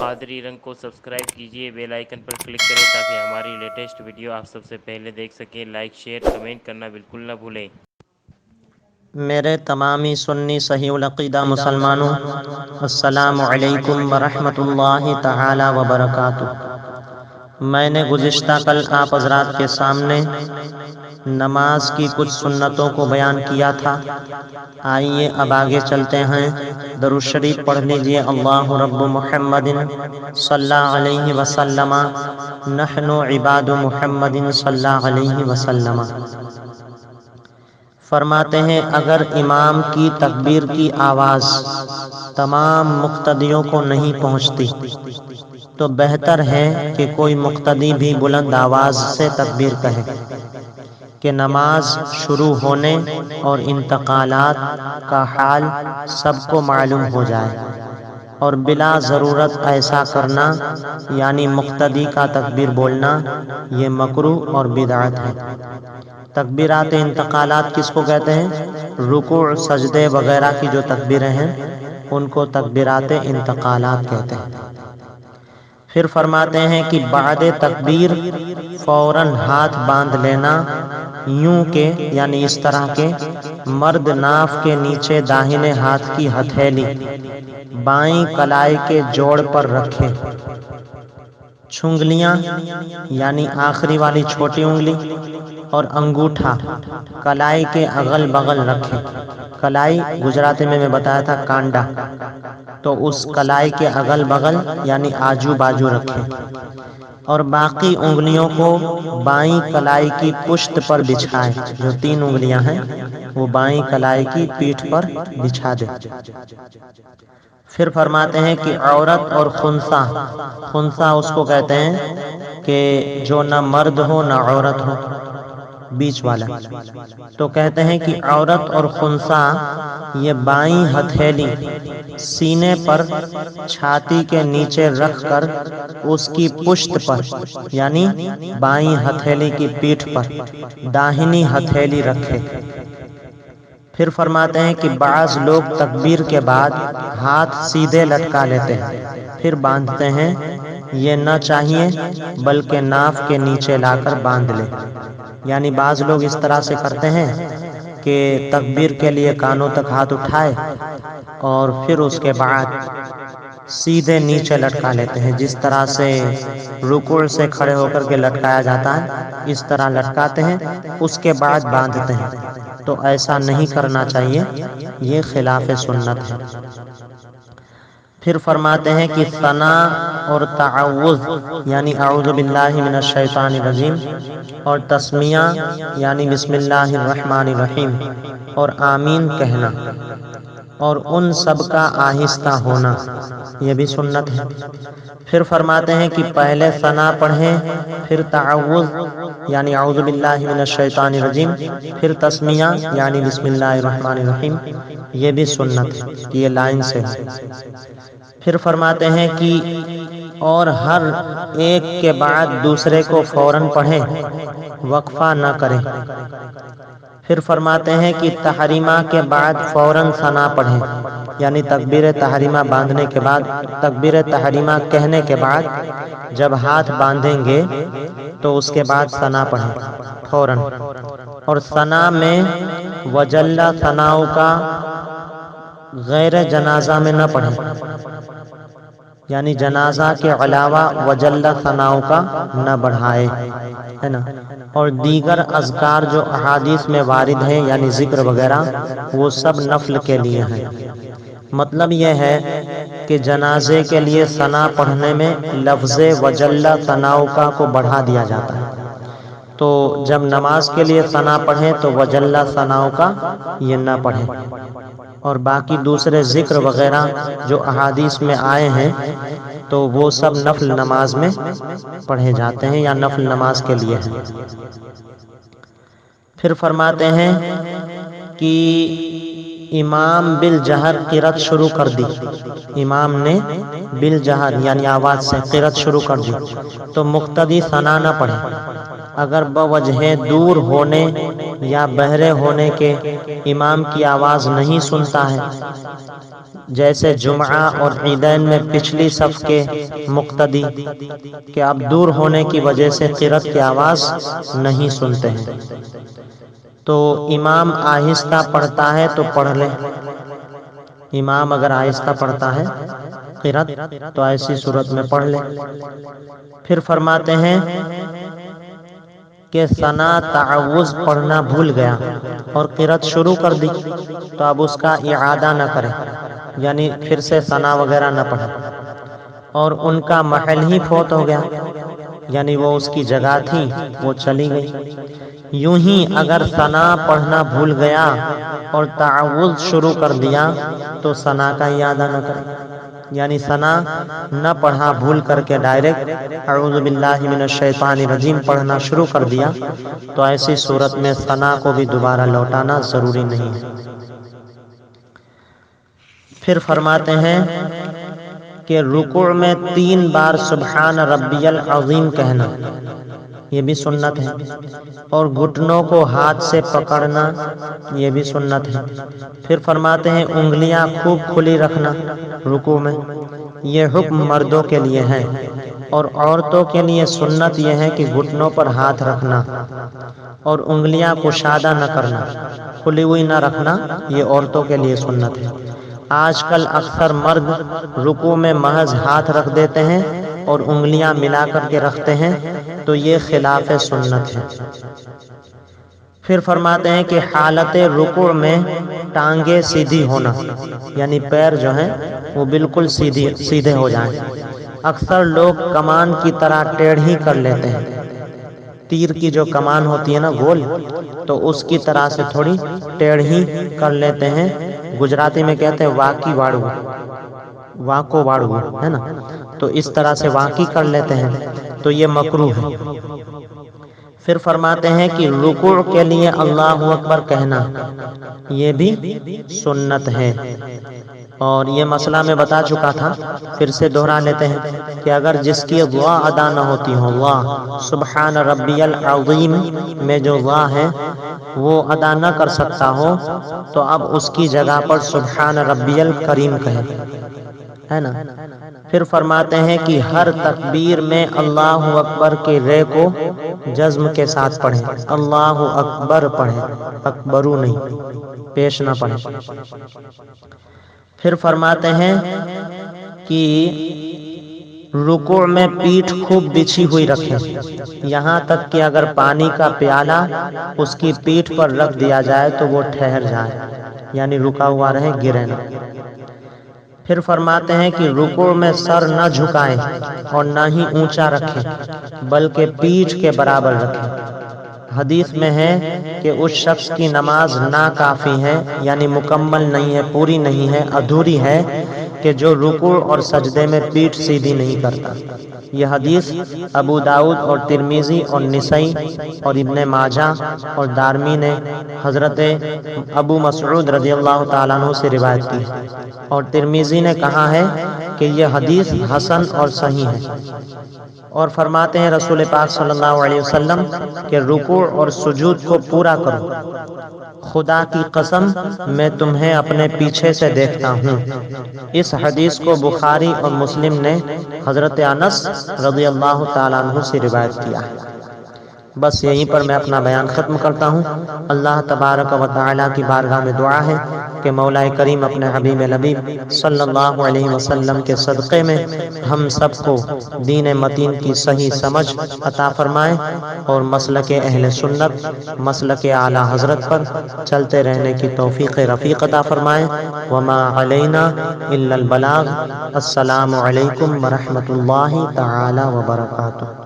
قادری رنگ کو سبسکرائب کیجئے، بیل آئیکن پر کلک کریں تاکہ ہماری لیٹسٹ ویڈیو آپ سب سے پہلے دیکھ سکیں۔ لائک، شیئر، کمنٹ کرنا بالکل نہ بھولیں۔ میرے تمامی سنی صحیح العقیدہ مسلمانوں، السلام علیکم ورحمۃ اللہ تعالی وبرکاتہ۔ میں نے گزشتہ کل آپ حضرات کے سامنے نماز کی کچھ سنتوں کو بیان کیا تھا۔ آئیے اب آگے چلتے ہیں۔ درود شریف پڑھ لیجئے۔ اللہ رب محمد صلی اللہ علیہ وسلم، نحن عباد محمد صلی اللہ علیہ وسلم۔ فرماتے ہیں اگر امام کی تکبیر کی آواز تمام مقتدیوں کو نہیں پہنچتی تو بہتر ہے کہ کوئی مقتدی بھی بلند آواز سے تکبیر کہے کہ نماز شروع ہونے اور انتقالات کا حال سب کو معلوم ہو جائے، اور بلا ضرورت ایسا کرنا یعنی مقتدی کا تکبیر بولنا یہ مکروہ اور بدعت ہے۔ تکبیرات انتقالات کس کو کہتے ہیں؟ رکوع، سجدے وغیرہ کی جو تکبیریں ہیں ان کو تکبیرات انتقالات کہتے ہیں۔ پھر فرماتے ہیں کہ بعد تکبیر فوراً ہاتھ باندھ لینا، یوں کہ یعنی اس طرح کے مرد ناف کے نیچے داہنے ہاتھ کی ہتھیلی بائیں کلائی کے جوڑ پر رکھے، چھنگلیاں یعنی آخری والی چھوٹی انگلی اور انگوٹھا کلائی کے اغل بغل رکھے۔ کلائی گجراتی میں بتایا تھا کانڈا، تو اس کلائی کے اغل بغل یعنی آجو باجو رکھے، اور باقی انگلیوں کو بائیں کلائی کی پشت پر بچھائے۔ جو 3 انگلیاں ہیں وہ بائیں کلائی کی پیٹھ پر بچھا دے۔ پھر فرماتے ہیں کہ عورت اور خنثی، خنثی اس کو کہتے ہیں کہ جو نہ مرد ہو نہ عورت ہو، بیچ والا، تو کہتے ہیں کہ عورت اور خنثی یہ بائیں ہتھیلی سینے پر چھاتی کے نیچے رکھ کر اس کی پشت پر یعنی بائیں ہتھیلی کی پیٹھ پر داہنی ہتھیلی رکھے۔ پھر فرماتے ہیں کہ بعض لوگ تکبیر کے بعد ہاتھ سیدھے لٹکا لیتے ہیں پھر باندھتے ہیں، یہ نہ چاہیے بلکہ ناف کے نیچے لا کر باندھ لے۔ یعنی بعض لوگ اس طرح سے کرتے ہیں کہ تکبیر کے لیے کانوں تک ہاتھ اٹھائے اور پھر اس کے بعد سیدھے نیچے لٹکا لیتے ہیں، جس طرح سے رکوع سے کھڑے ہو کر کے لٹکایا جاتا ہے اس طرح لٹکاتے ہیں، اس کے بعد باندھتے ہیں۔ تو ایسا نہیں کرنا چاہیے، یہ خلاف سنت ہے۔ پھر فرماتے ہیں کہ ثناء اور تعوذ یعنی اعوذ باللہ من الشیطان الرجیم اور تسمیہ یعنی بسم اللہ الرحمن الرحیم اور آمین کہنا اور ان سب کا آہستہ ہونا یہ بھی سنت ہے۔ پھر فرماتے ہیں کہ پہلے ثنا پڑھیں، پھر تعوذ یعنی اعوذ باللہ من الشیطان الرجیم، پھر تسمیہ یعنی بسم اللہ الرحمن الرحیم، یہ بھی سنت ہے کہ یہ لائن سے ہے۔ پھر فرماتے ہیں کہ اور ہر ایک کے بعد دوسرے کو فوراً پڑھیں، وقفہ نہ کریں۔ پھر فرماتے ہیں کہ تحریمہ کے بعد فوراً ثنا پڑھیں، یعنی تکبیر تحریمہ باندھنے کے بعد، تکبیر تحریمہ کہنے کے بعد جب ہاتھ باندھیں گے تو اس کے بعد ثنا پڑھیں فوراً، اور ثنا میں وجل ثناؤ کا غیر جنازہ میں نہ پڑھیں، یعنی جنازہ کے علاوہ وجل ثناؤ کا نہ بڑھائے، ہے نا۔ اور دیگر اذکار جو احادیث میں وارد ہیں یعنی ذکر وغیرہ وہ سب نفل کے لیے ہیں۔ مطلب یہ ہے کہ جنازے کے لیے ثنا پڑھنے میں لفظ وجل ثناؤ کا کو بڑھا دیا جاتا ہے، تو جب نماز کے لیے ثنا پڑھیں تو وجل ثناؤ کا یہ نہ پڑھیں، اور باقی دوسرے ذکر وغیرہ جو احادیث میں آئے ہیں تو وہ سب نفل نماز میں پڑھے جاتے ہیں یا نفل نماز کے لیے ہیں۔ پھر فرماتے ہیں کہ امام بالجہر قرأت شروع کر دی، امام نے بالجہر یعنی آواز سے قرأت شروع کر دی تو مقتدی ثنا نہ پڑھے، اگر بوجہ دور ہونے یا بہرے ہونے کے امام کی آواز نہیں سنتا ہے، جیسے جمعہ اور عیدین میں پچھلی صف کے مقتدی، کہ اب دور ہونے کی وجہ سے قرأت کی آواز نہیں سنتے ہیں، تو امام آہستہ پڑھتا ہے تو پڑھ لے۔ امام اگر آہستہ پڑھتا ہے قرأت تو ایسی صورت میں پڑھ لے۔ پھر فرماتے ہیں کہ ثنا تعوذ پڑھنا بھول گیا اور قرأت شروع کر دی تو اب اس کا اعادہ نہ کرے، یعنی پھر سے ثنا وغیرہ نہ پڑھے، اور ان کا محل ہی فوت ہو گیا، یعنی وہ اس کی جگہ تھی وہ چلی گئی۔ یوں ہی اگر ثنا پڑھنا بھول گیا اور تعوذ شروع کر دیا تو ثنا کا اعادہ نہ کرے، یعنی ثنا نہ پڑھا، بھول کر کے ڈائریکٹ اعوذ باللہ من الشیطان الرجیم پڑھنا شروع کر دیا تو ایسی صورت میں ثنا کو بھی دوبارہ لوٹانا ضروری نہیں ہے۔ پھر فرماتے ہیں کہ رکوع میں 3 بار سبحان ربی العظیم کہنا، یہ بھی سنت ہے، اور گھٹنوں کو ہاتھ سے پکڑنا، یہ بھی سنت ہے۔ پھر فرماتے ہیں انگلیاں خوب کھلی رکھنا رکوع میں، یہ حکم مردوں کے لیے ہے، اور عورتوں کے لیے سنت یہ ہے کہ گھٹنوں پر ہاتھ رکھنا اور انگلیاں کشادہ نہ کرنا، کھلی ہوئی نہ رکھنا، یہ عورتوں کے لیے سنت ہے۔ آج کل اکثر مرد رکوع میں محض ہاتھ رکھ دیتے ہیں اور انگلیاں ملا کر کے رکھتے ہیں، تو یہ خلاف سنت ہے۔ پھر فرماتے ہیں کہ حالت رکوع میں ٹانگیں سیدھی ہونا، یعنی پیر جو ہیں وہ بالکل سیدھے ہو جائیں۔ اکثر لوگ کمان کی طرح ٹیڑھی کر لیتے ہیں، تیر کی جو کمان ہوتی ہے نا گول، تو اس کی طرح سے تھوڑی ٹیڑھی کر لیتے ہیں۔ گجراتی میں کہتے ہیں واکی واڑو، واکو واڑو ہے نا، تو اس طرح سے واکی کر لیتے ہیں، تو یہ مکروہ ہے۔ پھر فرماتے ہیں کہ رکوع کے لیے اللہ اکبر کہنا، یہ بھی سنت ہے، اور یہ مسئلہ میں بتا چکا تھا، پھر سے دہرا لیتے ہیں کہ اگر جس کی دعا ادا نہ ہوتی ہو، اللہ سبحان ربی العظیم میں جو دعا ہے وہ ادا نہ کر سکتا ہو، تو اب اس کی جگہ پر سبحان ربی الکریم کہے، ہے نا۔ پھر فرماتے ہیں کہ ہر تکبیر میں اللہ اکبر کے رے کو جزم کے ساتھ پڑھیں، اللہ اکبر پڑھیں، اکبرو نہیں، پیش نہ پڑھیں۔ پھر فرماتے ہیں کہ رکوع میں پیٹھ خوب بچھی ہوئی رکھیں، یہاں تک کہ اگر پانی کا پیالہ اس کی پیٹھ پر رکھ دیا جائے تو وہ ٹھہر جائے، یعنی رکا ہوا رہے، گرے نہ۔ پھر فرماتے ہیں کہ رکوع میں سر نہ جھکائیں اور نہ ہی اونچا رکھیں، بلکہ پیٹھ کے برابر رکھیں۔ حدیث میں ہے کہ اس شخص کی نماز ناکافی ہے، یعنی مکمل نہیں ہے، پوری نہیں ہے، ادھوری ہے، کہ جو رکوع اور سجدے میں پیٹھ سیدھی نہیں کرتا۔ یہ حدیث ابو داؤد اور ترمذی اور نسائی اور ابن ماجہ اور دارمی نے حضرت ابو مسعود رضی اللہ تعالیٰ عنہ سے روایت کی، اور ترمذی نے کہا ہے کہ یہ حدیث حسن اور صحیح ہے۔ اور فرماتے ہیں رسول پاک صلی اللہ علیہ وسلم کہ رکوع اور سجود کو پورا کرو، خدا کی قسم میں تمہیں اپنے پیچھے سے دیکھتا ہوں۔ اس حدیث کو بخاری اور مسلم نے حضرت انس رضی اللہ تعالیٰ عنہ سے روایت کیا ہے۔ بس یہیں پر میں اپنا بیان ختم کرتا ہوں۔ اللہ تبارک و تعالیٰ کی بارگاہ میں دعا ہے کہ مولا کریم اپنے حبیب لبیب صلی اللہ علیہ وسلم کے صدقے میں ہم سب کو دین متین کی صحیح سمجھ عطا فرمائے، اور مسلک اہل سنت، مسلک اعلیٰ حضرت پر چلتے رہنے کی توفیق رفیق عطا فرمائے۔ وما علینا الا البلاغ۔ السلام علیکم ورحمۃ اللہ تعالی وبرکاتہ۔